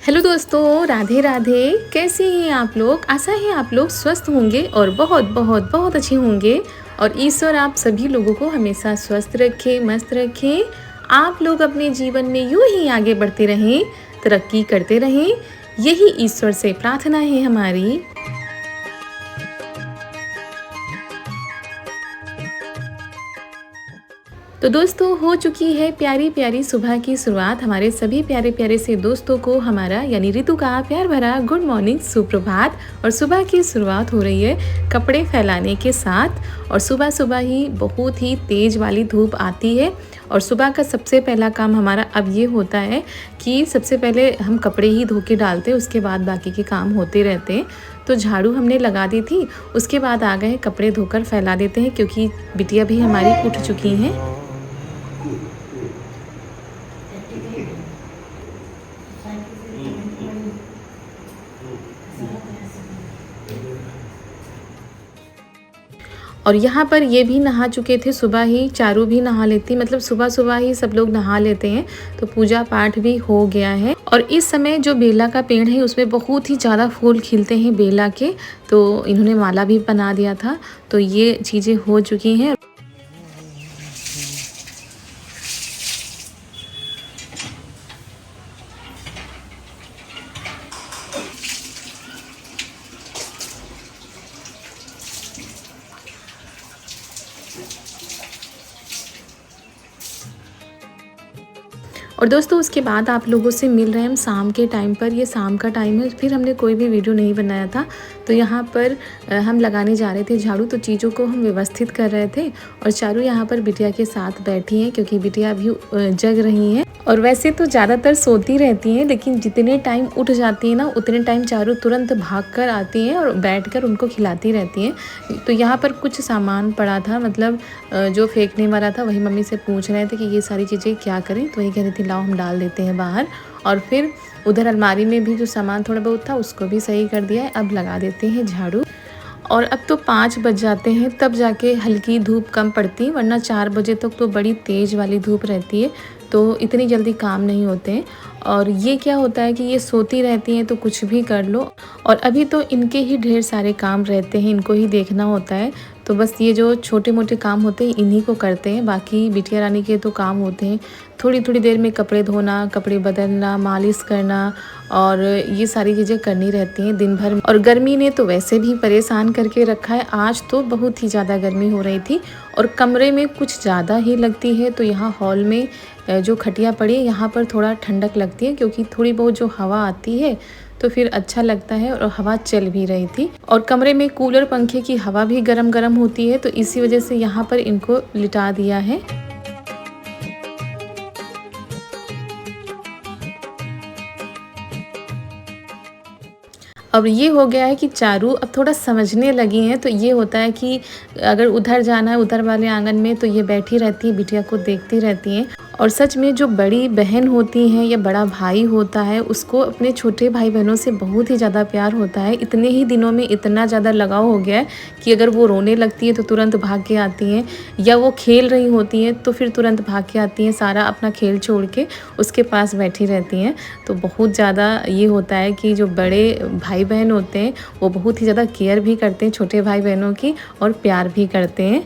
Hello दोस्तों, राधे राधे। कैसे हैं आप लोग? आशा है आप लोग स्वस्थ होंगे और बहुत बहुत बहुत अच्छे होंगे। और ईश्वर आप सभी लोगों को हमेशा स्वस्थ रखे, मस्त रखें। आप लोग अपने जीवन में यूं ही आगे बढ़ते रहें, तरक्की करते रहें, यही ईश्वर से प्रार्थना है हमारी। तो दोस्तों, हो चुकी है प्यारी प्यारी सुबह की शुरुआत। हमारे सभी प्यारे प्यारे से दोस्तों को हमारा यानी ऋतु का प्यार भरा गुड मॉर्निंग, सुप्रभात। और सुबह की शुरुआत हो रही है कपड़े फैलाने के साथ। और सुबह सुबह ही बहुत ही तेज़ वाली धूप आती है। और सुबह का सबसे पहला काम हमारा अब ये होता है कि सबसे पहले हम कपड़े ही धो के डालते हैं, उसके बाद बाकी के काम होते रहते हैं। तो झाड़ू हमने लगा दी थी, उसके बाद आ गए कपड़े धोकर फैला देते हैं, क्योंकि बिटिया भी हमारी उठ चुकी हैं। और यहाँ पर ये भी नहा चुके थे सुबह ही, चारू भी नहा लेती, मतलब सुबह सुबह ही सब लोग नहा लेते हैं। तो पूजा पाठ भी हो गया है। और इस समय जो बेला का पेड़ है उसमें बहुत ही ज़्यादा फूल खिलते हैं बेला के, तो इन्होंने माला भी बना दिया था। तो ये चीज़ें हो चुकी हैं। और दोस्तों, उसके बाद आप लोगों से मिल रहे हैं हम शाम के टाइम पर। ये शाम का टाइम है, फिर हमने कोई भी वीडियो नहीं बनाया था। तो यहाँ पर हम लगाने जा रहे थे झाड़ू, तो चीज़ों को हम व्यवस्थित कर रहे थे। और चारू यहाँ पर बिटिया के साथ बैठी हैं, क्योंकि बिटिया अभी जग रही हैं। और वैसे तो ज़्यादातर सोती रहती हैं, लेकिन जितने टाइम उठ जाती हैं ना, उतने टाइम चारू तुरंत भाग कर आती हैं और बैठकर उनको खिलाती रहती हैं। तो यहाँ पर कुछ सामान पड़ा था, मतलब जो फेंकने वाला था, वही मम्मी से पूछ रहे थे कि ये सारी चीज़ें क्या करें। तो वही कह रही थी लाओ हम डाल देते हैं बाहर। और फिर उधर अलमारी में भी जो सामान थोड़ा बहुत था उसको भी सही कर दिया है। अब लगा देते हैं झाड़ू। और अब तो 5 बज जाते हैं, तब जाके हल्की धूप कम पड़ती, वरना 4 बजे तक तो बड़ी तेज़ वाली धूप रहती है। तो इतनी जल्दी काम नहीं होते हैं। और ये क्या होता है कि ये सोती रहती हैं तो कुछ भी कर लो। और अभी तो इनके ही ढेर सारे काम रहते हैं, इनको ही देखना होता है। तो बस ये जो छोटे मोटे काम होते हैं इन्हीं को करते हैं, बाकी बिटिया रानी के तो काम होते हैं थोड़ी थोड़ी देर में कपड़े धोना, कपड़े बदलना, मालिश करना, और ये सारी चीज़ें करनी रहती हैं दिन भर। और गर्मी ने तो वैसे भी परेशान करके रखा है। आज तो बहुत ही ज़्यादा गर्मी हो रही थी और कमरे में कुछ ज़्यादा ही लगती है। तो यहाँ हॉल में जो खटिया पड़ी है यहाँ पर थोड़ा ठंडक लगती है, क्योंकि थोड़ी बहुत जो हवा आती है तो फिर अच्छा लगता है। और हवा चल भी रही थी, और कमरे में कूलर पंखे की हवा भी गरम गरम होती है, तो इसी वजह से यहाँ पर इनको लिटा दिया है। अब ये हो गया है कि चारू अब थोड़ा समझने लगी हैं। तो ये होता है कि अगर उधर जाना है, उधर वाले आंगन में, तो ये बैठी रहती है, बिटिया को देखती रहती हैं। और सच में जो बड़ी बहन होती हैं या बड़ा भाई होता है, उसको अपने छोटे भाई बहनों से बहुत ही ज़्यादा प्यार होता है। इतने ही दिनों में इतना ज़्यादा लगाव हो गया है कि अगर वो रोने लगती है तो तुरंत भाग के आती हैं, या वो खेल रही होती हैं तो फिर तुरंत भाग के आती हैं, सारा अपना खेल छोड़ के उसके पास बैठी रहती हैं। तो बहुत ज़्यादा ये होता है कि जो बड़े भाई बहन होते हैं वो बहुत ही ज़्यादा केयर भी करते हैं छोटे भाई बहनों की, और प्यार भी करते हैं।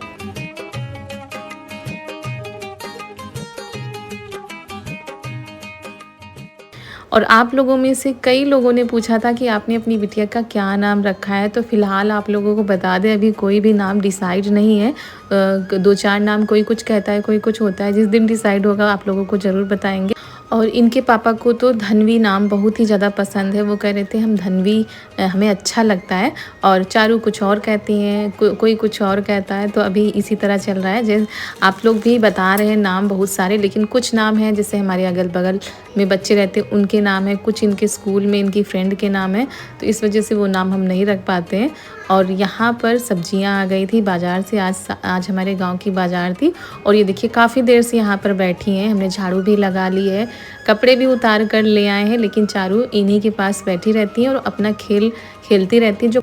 और आप लोगों में से कई लोगों ने पूछा था कि आपने अपनी बिटिया का क्या नाम रखा है। तो फ़िलहाल आप लोगों को बता दें, अभी कोई भी नाम डिसाइड नहीं है। 2-4 नाम कोई कुछ कहता है, कोई कुछ होता है। जिस दिन डिसाइड होगा आप लोगों को ज़रूर बताएंगे। और इनके पापा को तो धन्वी नाम बहुत ही ज़्यादा पसंद है। वो कह रहे थे हम धन्वी, हमें अच्छा लगता है। और चारू कुछ और कहती हैं, कोई कुछ और कहता है। तो अभी इसी तरह चल रहा है। जैसे आप लोग भी बता रहे हैं नाम बहुत सारे, लेकिन कुछ नाम हैं जैसे हमारे अगल बगल में बच्चे रहते हैं उनके नाम है, कुछ इनके स्कूल में इनकी फ्रेंड के नाम है। तो इस वजह से वो नाम हम नहीं रख पाते हैं। और यहाँ पर सब्जियाँ आ गई थी बाज़ार से। आज हमारे गांव की बाज़ार थी। और ये देखिए काफ़ी देर से यहाँ पर बैठी हैं। हमने झाड़ू भी लगा ली है, कपड़े भी उतार कर ले आए हैं, लेकिन चारू इन्हीं के पास बैठी रहती हैं और अपना खेल खेलती रहती हैं।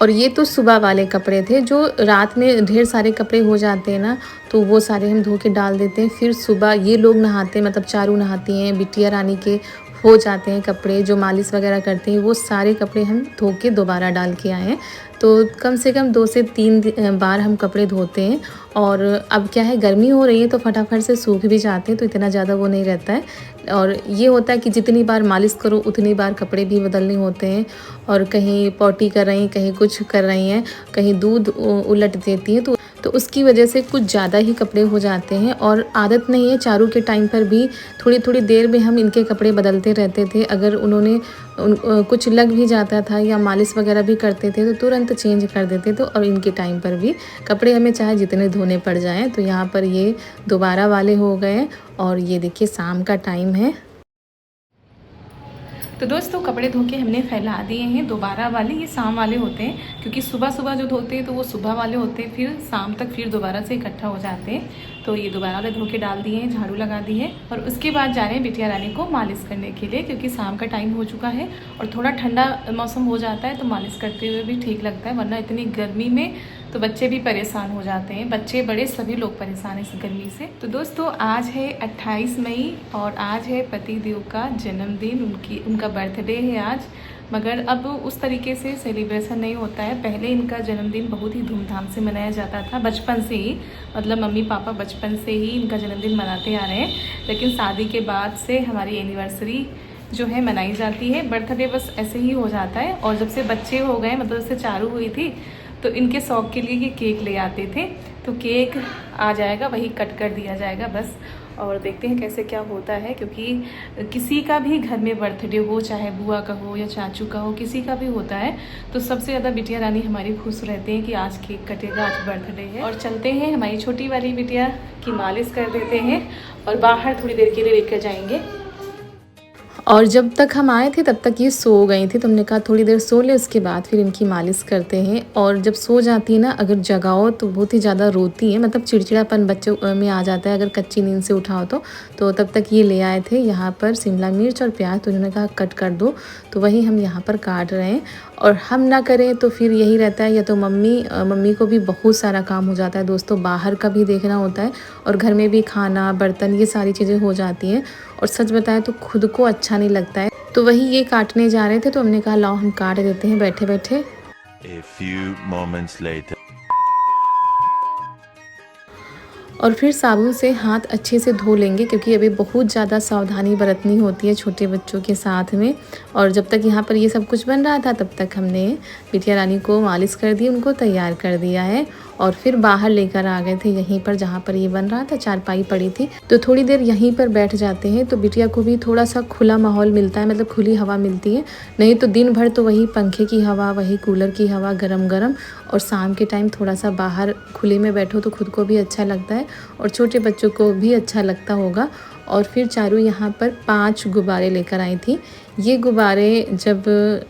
और ये तो सुबह वाले कपड़े थे। जो रात में ढेर सारे कपड़े हो जाते हैं ना, तो वो सारे हम धो के डाल देते हैं। फिर सुबह ये लोग नहाते हैं, मतलब चारू नहाती हैं, बिटिया रानी के हो जाते हैं कपड़े, जो मालिश वगैरह करते हैं वो सारे कपड़े हम धो के दोबारा डाल के आए हैं। तो कम से कम 2 से 3 बार हम कपड़े धोते हैं। और अब क्या है, गर्मी हो रही है तो फटाफट से सूख भी जाते हैं, तो इतना ज़्यादा वो नहीं रहता है। और ये होता है कि जितनी बार मालिश करो उतनी बार कपड़े भी बदलने होते हैं। और कहीं पॉटी कर रही हैं, कहीं कुछ कर रही हैं, कहीं दूध उलट देती हैं, तो उसकी वजह से कुछ ज़्यादा ही कपड़े हो जाते हैं। और आदत नहीं है, चारू के टाइम पर भी थोड़ी थोड़ी देर में हम इनके कपड़े बदलते रहते थे। अगर उन्होंने कुछ लग भी जाता था या मालिश वगैरह भी करते थे तो तुरंत चेंज कर देते थे। और इनके टाइम पर भी कपड़े हमें चाहे जितने धोने पड़ जाएं। तो यहाँ पर ये दोबारा वाले हो गए। और ये देखिए शाम का टाइम है। तो दोस्तों कपड़े धो के हमने फैला दिए हैं दोबारा वाले, ये शाम वाले होते हैं, क्योंकि सुबह सुबह जो धोते हैं तो वो सुबह वाले होते हैं, फिर शाम तक फिर दोबारा से इकट्ठा हो जाते हैं। तो ये दोबारा वाले धो के डाल दिए हैं, झाड़ू लगा दी है। और उसके बाद जा रहे हैं बिटिया रानी को मालिश करने के लिए, क्योंकि शाम का टाइम हो चुका है और थोड़ा ठंडा मौसम हो जाता है तो मालिश करते हुए भी ठीक लगता है, वरना इतनी गर्मी में तो बच्चे भी परेशान हो जाते हैं, बच्चे बड़े सभी लोग परेशान हैं इस गर्मी से। तो दोस्तों आज है 28 मई और आज है पतिदेव का जन्मदिन, उनका बर्थडे है आज। मगर अब उस तरीके से सेलिब्रेशन नहीं होता है। पहले इनका जन्मदिन बहुत ही धूमधाम से मनाया जाता था, बचपन से ही, मतलब मम्मी पापा बचपन से ही इनका जन्मदिन मनाते आ रहे हैं। लेकिन शादी के बाद से हमारी एनिवर्सरी जो है मनाई जाती है, बर्थडे बस ऐसे ही हो जाता है। और जब से बच्चे हो गए, मतलब जब से चारू हुई थी, तो इनके शौक़ के लिए ये केक ले आते थे। तो केक आ जाएगा, वही कट कर दिया जाएगा बस। और देखते हैं कैसे क्या होता है, क्योंकि किसी का भी घर में बर्थडे हो, चाहे बुआ का हो या चाचू का हो, किसी का भी होता है, तो सबसे ज़्यादा बिटिया रानी हमारी खुश रहते हैं कि आज केक कटेगा, आज बर्थडे है। और चलते हैं, हमारी छोटी वाली बिटिया की मालिश कर देते हैं और बाहर थोड़ी देर के लिए लेकर जाएंगे। और जब तक हम आए थे तब तक ये सो गई थी, तो हमने कहा थोड़ी देर सो ले, उसके बाद फिर इनकी मालिश करते हैं। और जब सो जाती है ना, अगर जगाओ तो बहुत ही ज़्यादा रोती है, मतलब चिड़चिड़ापन बच्चों में आ जाता है अगर कच्ची नींद से उठाओ तो तब तक ये ले आए थे यहाँ पर शिमला मिर्च और प्याज, तो उन्होंने कहा कट कर दो, तो वही हम यहाँ पर काट रहे हैं। और हम ना करें तो फिर यही रहता है, या तो मम्मी को भी बहुत सारा काम हो जाता है दोस्तों, बाहर का भी देखना होता है और घर में भी खाना बर्तन ये सारी चीज़ें हो जाती हैं। और सच बताएं तो खुद को अच्छा नहीं लगता है। तो वही ये काटने जा रहे थे, तो हमने कहा लाओ हम काट देते हैं बैठे बैठे। A few moments later. और फिर साबुन से हाथ अच्छे से धो लेंगे, क्योंकि अभी बहुत ज़्यादा सावधानी बरतनी होती है छोटे बच्चों के साथ में। और जब तक यहाँ पर ये सब कुछ बन रहा था तब तक हमने बिटिया रानी को मालिश कर दी, उनको तैयार कर दिया है। और फिर बाहर लेकर आ गए थे यहीं पर जहाँ पर ये बन रहा था, चारपाई पड़ी थी, तो थोड़ी देर यहीं पर बैठ जाते हैं, तो बिटिया को भी थोड़ा सा खुला माहौल मिलता है, मतलब खुली हवा मिलती है। नहीं तो दिन भर तो वही पंखे की हवा, वही कूलर की हवा गरम गरम। और शाम के टाइम थोड़ा सा बाहर खुले में बैठो तो खुद को भी अच्छा लगता है और छोटे बच्चों को भी अच्छा लगता होगा। और फिर चारू यहाँ पर 5 गुब्बारे लेकर आई थी। ये गुब्बारे जब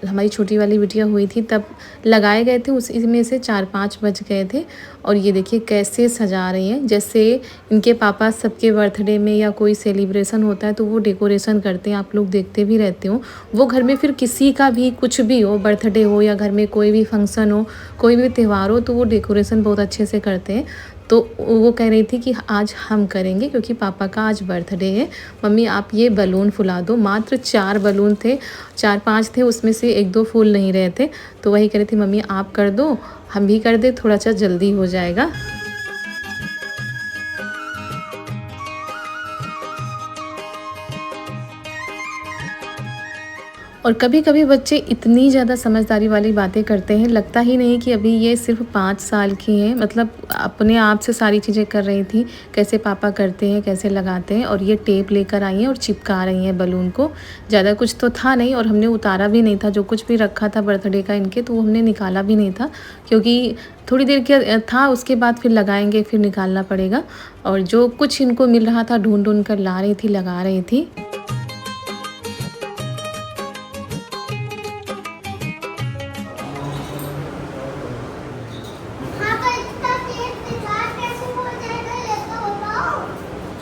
हमारी छोटी वाली बिटिया हुई थी तब लगाए गए थे, उसी में से 4-5 बच गए थे। और ये देखिए कैसे सजा रही हैं, जैसे इनके पापा सबके बर्थडे में या कोई सेलिब्रेशन होता है तो वो डेकोरेशन करते हैं, आप लोग देखते भी रहते हो। वो घर में फिर किसी का भी कुछ भी हो, बर्थडे हो या घर में कोई भी फंक्शन हो, कोई भी त्यौहार हो, तो वो डेकोरेशन बहुत अच्छे से करते हैं। तो वो कह रही थी कि आज हम करेंगे क्योंकि पापा का आज बर्थडे है। मम्मी आप ये बलून फुला दो। मात्र 4 बलून थे, 4-5 थे, उसमें से 1-2 फूल नहीं रहे थे। तो वही कह रही थी मम्मी आप कर दो, हम भी कर दे, थोड़ा सा जल्दी हो जाएगा। और कभी कभी बच्चे इतनी ज़्यादा समझदारी वाली बातें करते हैं, लगता ही नहीं कि अभी ये सिर्फ 5 साल की हैं, मतलब अपने आप से सारी चीज़ें कर रही थी, कैसे पापा करते हैं, कैसे लगाते हैं। और ये टेप लेकर आई हैं और चिपका रही हैं बलून को। ज़्यादा कुछ तो था नहीं और हमने उतारा भी नहीं था, जो कुछ भी रखा था बर्थडे का इनके तो वो हमने निकाला भी नहीं था, क्योंकि थोड़ी देर के था, उसके बाद फिर लगाएंगे, फिर निकालना पड़ेगा। और जो कुछ इनको मिल रहा था ढूंढ ढूंढ कर ला रही थी, लगा रही थी।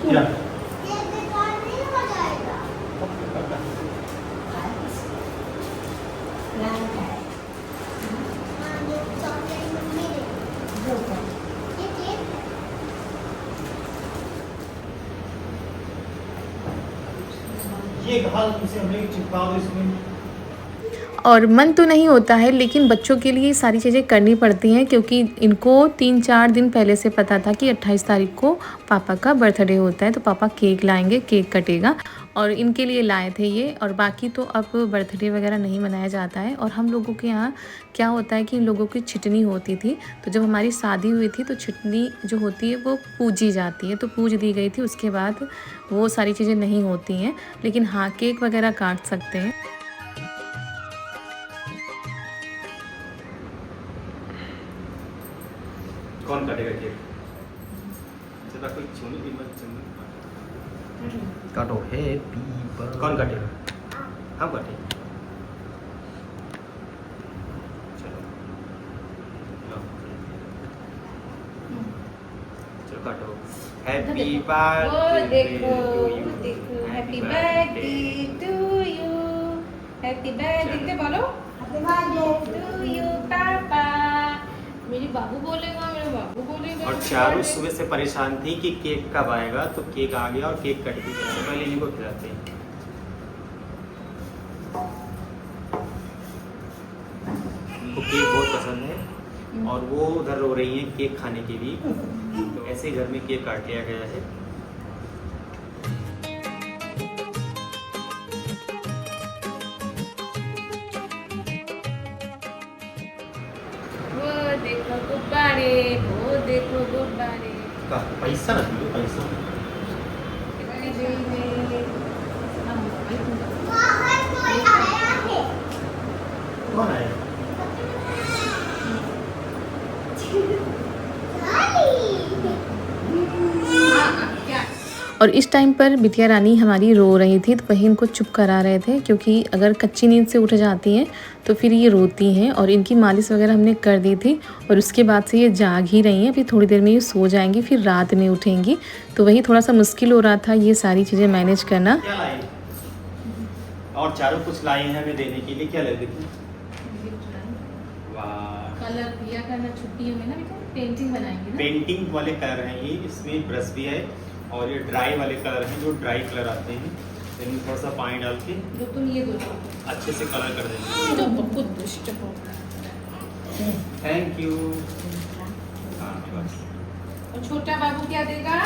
क्या? ये कहा तुमसे हमने चिपका दो इसमें। और मन तो नहीं होता है, लेकिन बच्चों के लिए सारी चीज़ें करनी पड़ती हैं, क्योंकि इनको 3-4 दिन पहले से पता था कि 28 तारीख को पापा का बर्थडे होता है, तो पापा केक लाएंगे, केक कटेगा, और इनके लिए लाए थे ये। और बाकी तो अब बर्थडे वगैरह नहीं मनाया जाता है। और हम लोगों के यहाँ क्या होता है कि इन लोगों की छिटनी होती थी, तो जब हमारी शादी हुई थी तो छिटनी जो होती है वो पूजी जाती है, तो पूज दी गई थी। उसके बाद वो सारी चीज़ें नहीं होती हैं, लेकिन हाँ केक वगैरह काट सकते हैं। कौन काटेगा केक? ज्यादा कोई छूने की मत छूने। काटो हैप्पी बर्थडे। कौन काटेगा? हम काटेंगे। चलो लो। चलो काटो। Happy birthday to you. Happy birthday to you, happy birthday बोलो, हैप्पी बर्थडे टू यू पापा। मेरी बाबू बोलेगा, मेरा बाबू बोलेगा। और चारू सुबह से परेशान थी कि केक कब आएगा, तो केक आ गया और केक कट गया। तो पहले इनको खिलाते हैं। उनको केक बहुत पसंद है और वो उधर रो रही हैं केक खाने के लिए। तो ऐसे घर में केक काट लिया गया है। वो देखो गुब्बारे, वो देखो गुब्बारे। पैसा ना दो, पैसा। कौन आया? और इस टाइम पर बिटिया रानी हमारी रो रही थी, तो वही इनको चुप करा रहे थे, क्योंकि अगर कच्ची नींद से उठ जाती हैं तो फिर ये रोती हैं। और इनकी मालिश वगैरह हमने कर दी थी, और उसके बाद से ये जाग ही रही हैं। अभी थोड़ी देर में ये सो जाएंगी, फिर रात में उठेंगी। तो वही थोड़ा सा मुश्किल हो रहा था ये सारी चीज़ें मैनेज करना। क्या लाए? और चारों कुछ लाए हैं हमें देने के लिए। क्या लगे थे? वाह, कलर किया करना छुट्टियों में ना बेटा, पेंटिंग बनाएंगे ना। पेंटिंग वाले कलर हैं ये। इसमें ब्रश भी है और ये ड्राई वाले कलर हैं, जो ड्राई कलर आते हैं। इनमें थोड़ा सा पानी डाल के जो तुम ये दो अच्छे से कलर कर देंगे। जो बहुत दुष्ट हो। Thank you. हाँ बस। और छोटा बाबू क्या देगा?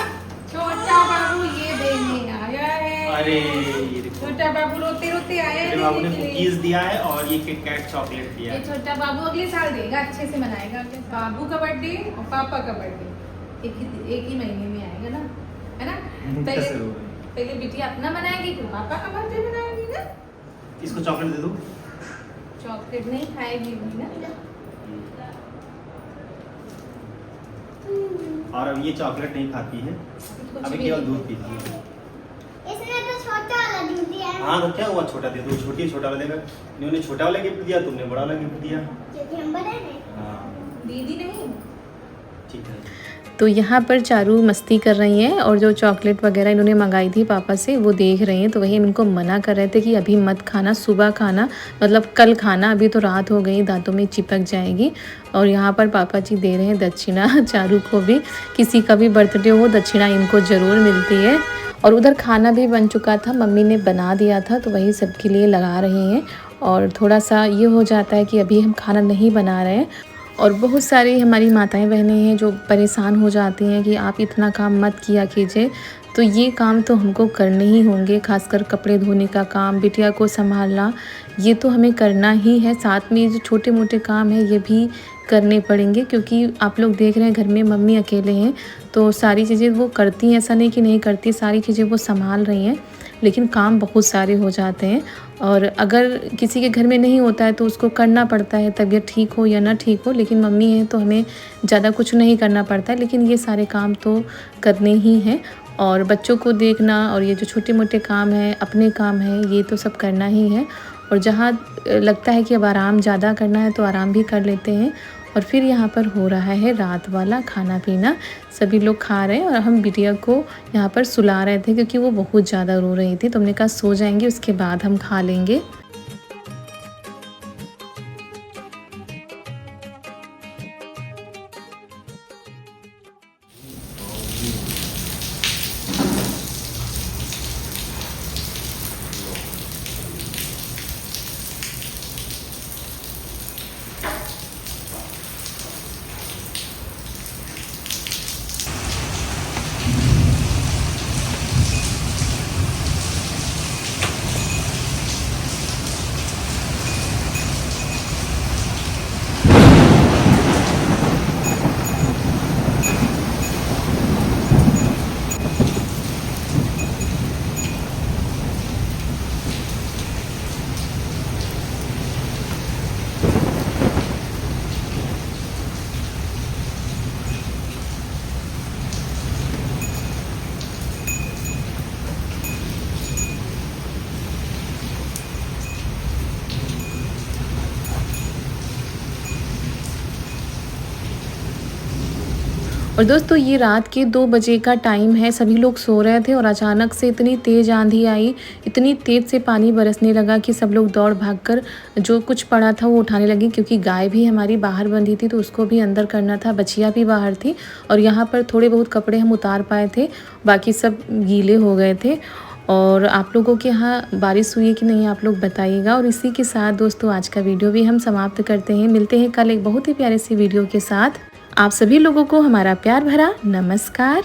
छोटा बाबू ये देने आया है। अरे ये देखो, छोटा बाबू रोते रोते आया है मेरे बाबू ने लेने के लिए। कुकीज दिया है और ये किट कैट चॉकलेट दिया ये है। छोटा बाबू अगले साल देगा, अच्छे से मनाएगा। बाबू का बर्थडे और पापा का बर्थडे एक ही महीने में आएगा ना, है ना। पहले कैसे होगा? पहले बिटिया अपना मनाएगी, फिर पापा का बर्थडे मनाएगी ना। इसको चॉकलेट दे दो। चॉकलेट नहीं खाएगी भी ना। और अब ये चॉकलेट नहीं खाती है, कुछ अभी भी केवल नहीं दूध पीती है। इसने तो छोटा वाला दूध दिया है। हाँ तो क्या हुआ, छोटा दे दो। छोटी छोटा वाला देगा। इन्होंने छोटा वाला गिफ्ट दिया, तुमने बड़ा वाला गिफ्ट दिया। क्योंकि हम बड़े हैं। हाँ दीदी नहीं। ठीक है। तो यहाँ पर चारू मस्ती कर रही हैं, और जो चॉकलेट वगैरह इन्होंने मंगाई थी पापा से वो देख रही हैं। तो वही इनको मना कर रहे थे कि अभी मत खाना, सुबह खाना, मतलब कल खाना, अभी तो रात हो गई, दांतों में चिपक जाएगी। और यहाँ पर पापा जी दे रहे हैं दक्षिणा चारू को भी। किसी का भी बर्थडे हो दक्षिणा इनको ज़रूर मिलती है। और उधर खाना भी बन चुका था, मम्मी ने बना दिया था, तो वही सबके लिए लगा रहे हैं। और थोड़ा सा ये हो जाता है कि अभी हम खाना नहीं बना रहे हैं। और बहुत सारी हमारी माताएं बहनें हैं जो परेशान हो जाती हैं कि आप इतना काम मत किया कीजिए। तो ये काम तो हमको करने ही होंगे, खासकर कपड़े धोने का काम, बिटिया को संभालना, ये तो हमें करना ही है। साथ में जो छोटे मोटे काम है ये भी करने पड़ेंगे, क्योंकि आप लोग देख रहे हैं घर में मम्मी अकेले हैं, तो सारी चीज़ें वो करती हैं, ऐसा नहीं कि नहीं करती, सारी चीज़ें वो संभाल रही हैं, लेकिन काम बहुत सारे हो जाते हैं। और अगर किसी के घर में नहीं होता है तो उसको करना पड़ता है, तबीयत ठीक हो या ना ठीक हो। लेकिन मम्मी है तो हमें ज़्यादा कुछ नहीं करना पड़ता है, लेकिन ये सारे काम तो करने ही हैं। और बच्चों को देखना और ये जो छोटे मोटे काम हैं, अपने काम हैं, ये तो सब करना ही है। और जहाँ लगता है कि अब आराम ज़्यादा करना है तो आराम भी कर लेते हैं। और फिर यहाँ पर हो रहा है रात वाला खाना पीना, सभी लोग खा रहे हैं। और हम बिटिया को यहाँ पर सुला रहे थे, क्योंकि वो बहुत ज़्यादा रो रही थी, तो हमने कहा सो जाएंगे, उसके बाद हम खा लेंगे। और दोस्तों ये रात के 2 बजे का टाइम है, सभी लोग सो रहे थे और अचानक से इतनी तेज़ आंधी आई, इतनी तेज़ से पानी बरसने लगा कि सब लोग दौड़ भागकर जो कुछ पड़ा था वो उठाने लगे, क्योंकि गाय भी हमारी बाहर बंधी थी तो उसको भी अंदर करना था, बछिया भी बाहर थी और यहाँ पर थोड़े बहुत कपड़े हम उतार पाए थे, बाकी सब गीले हो गए थे। और आप लोगों के यहाँ बारिश हुई है कि नहीं आप लोग बताइएगा। और इसी के साथ दोस्तों आज का वीडियो भी हम समाप्त करते हैं, मिलते हैं कल एक बहुत ही प्यारे सी वीडियो के साथ। आप सभी लोगों को हमारा प्यार भरा नमस्कार।